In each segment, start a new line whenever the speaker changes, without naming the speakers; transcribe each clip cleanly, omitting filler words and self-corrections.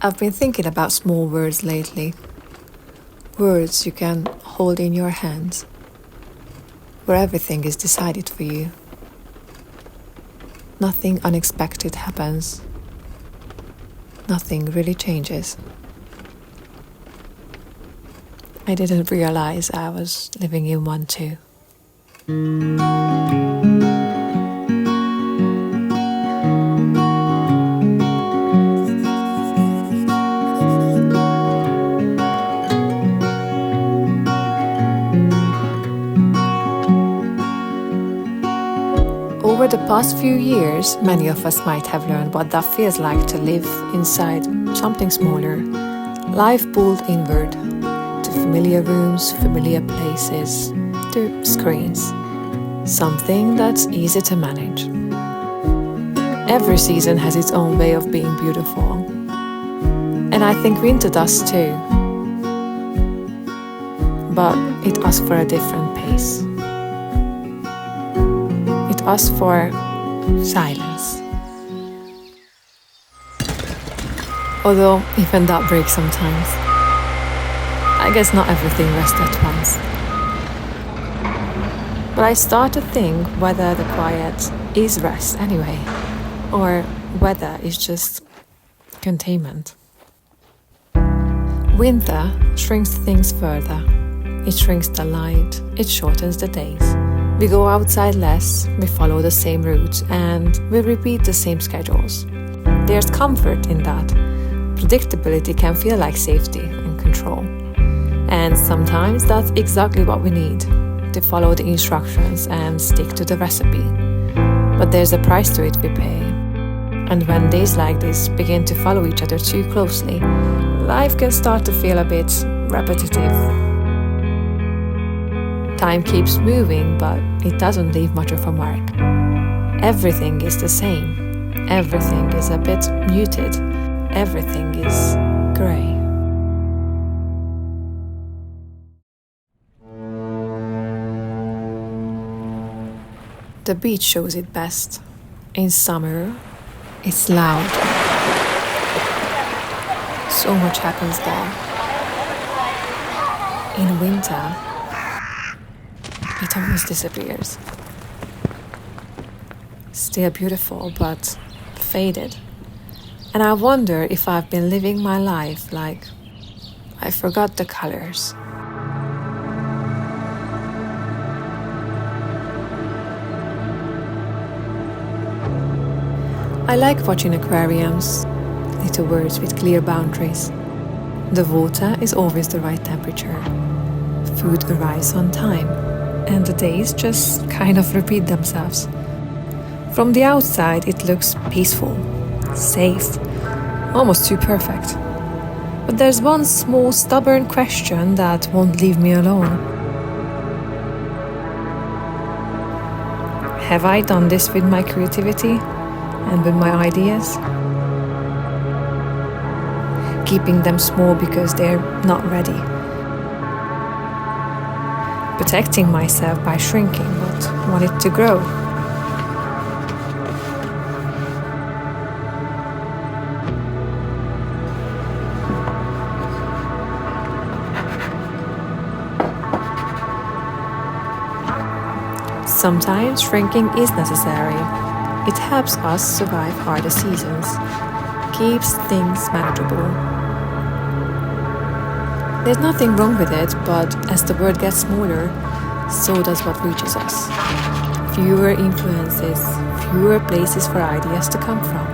I've been thinking about small words lately. Words you can hold in your hands, where everything is decided for you. Nothing unexpected happens. Nothing really changes. I didn't realize I was living in one too. Over the past few years, many of us might have learned what that feels like to live inside something smaller. Life pulled inward, to familiar rooms, familiar places, to screens. Something that's easy to manage. Every season has its own way of being beautiful. And I think winter does too. But it asks for a different pace. It asks for silence. Although even that breaks sometimes. I guess not everything rests at once. But I start to think whether the quiet is rest anyway, or whether it's just containment. Winter shrinks things further. It shrinks the light, it shortens the days. We go outside less, we follow the same routes, and we repeat the same schedules. There's comfort in that. Predictability can feel like safety and control. And sometimes that's exactly what we need, to follow the instructions and stick to the recipe. But there's a price to it we pay. And when days like this begin to follow each other too closely, life can start to feel a bit repetitive. Time keeps moving, but it doesn't leave much of a mark. Everything is the same. Everything is a bit muted. Everything is grey. The beach shows it best. In summer, it's loud. So much happens there. In winter, it almost disappears. Still beautiful, but faded. And I wonder if I've been living my life like I forgot the colors. I like watching aquariums, little words with clear boundaries. The water is always the right temperature. Food arrives on time, and the days just kind of repeat themselves. From the outside, it looks peaceful, safe, almost too perfect. But there's one small, stubborn question that won't leave me alone. Have I done this with my creativity and with my ideas? Keeping them small because they're not ready. Protecting myself by shrinking but want it to grow. Sometimes shrinking is necessary. It helps us survive harder seasons, keeps things manageable. There's nothing wrong with it, but as the world gets smaller, so does what reaches us. Fewer influences, fewer places for ideas to come from.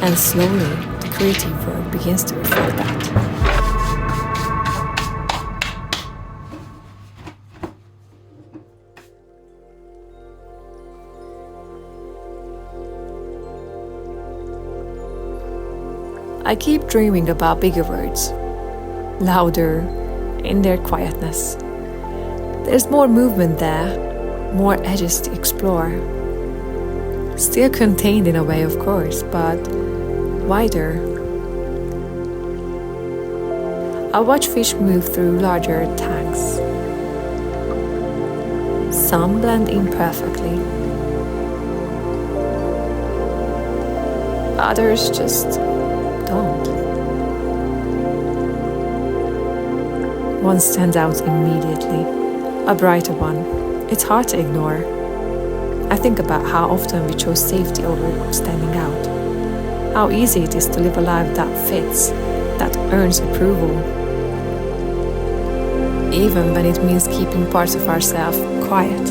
And slowly, the creative world begins to reflect that. I keep dreaming about bigger words, louder, in their quietness. There's more movement there, more edges to explore. Still contained in a way, of course, but wider. I watch fish move through larger tanks. Some blend in perfectly. Others just don't. One stands out immediately, a brighter one. It's hard to ignore. I think about how often we chose safety over standing out. How easy it is to live a life that fits, that earns approval. Even when it means keeping parts of ourselves quiet.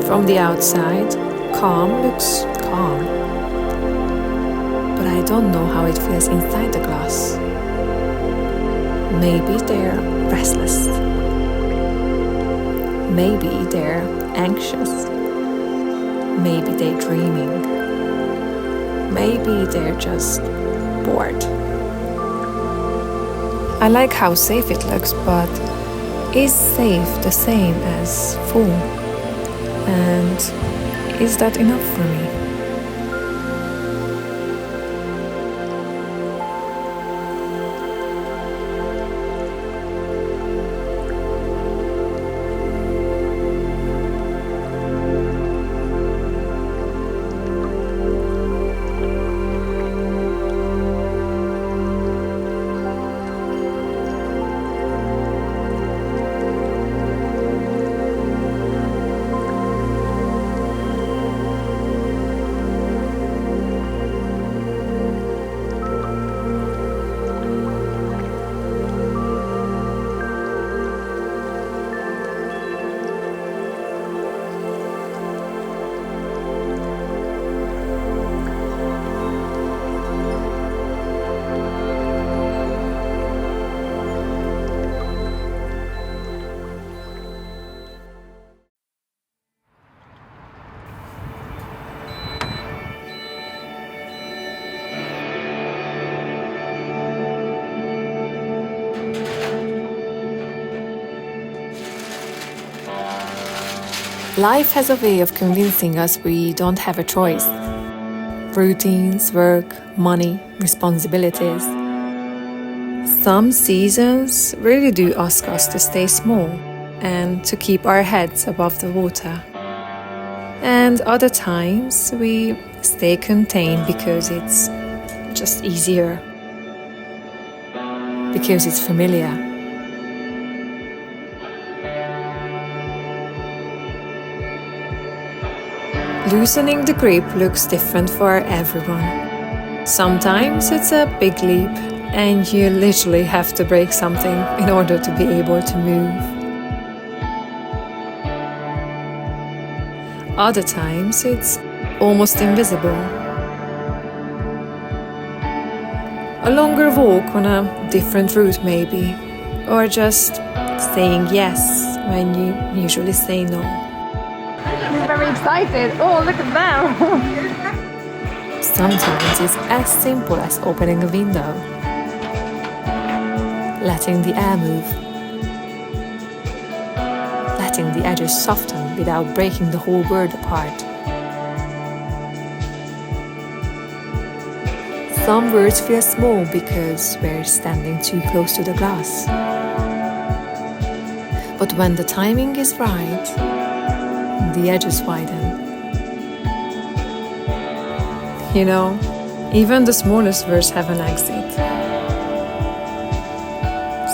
From the outside, calm looks calm. But I don't know how it feels inside the glass. Maybe they're restless. Maybe they're anxious. Maybe they're dreaming. Maybe they're just bored. I like how safe it looks, but is safe the same as full? And is that enough for me? Life has a way of convincing us we don't have a choice. Routines, work, money, responsibilities. Some seasons really do ask us to stay small and to keep our heads above the water. And other times we stay contained because it's just easier, because it's familiar. Loosening the grip looks different for everyone. Sometimes it's a big leap and you literally have to break something in order to be able to move. Other times it's almost invisible. A longer walk on a different route maybe, or just saying yes when you usually say no.
I'm very excited. Oh, look at them.
Sometimes it's as simple as opening a window, letting the air move, letting the edges soften without breaking the whole world apart. Some words feel small because we're standing too close to the glass. But when the timing is right, the edges widen. You know, even the smallest words have an exit.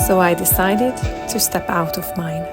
So I decided to step out of mine.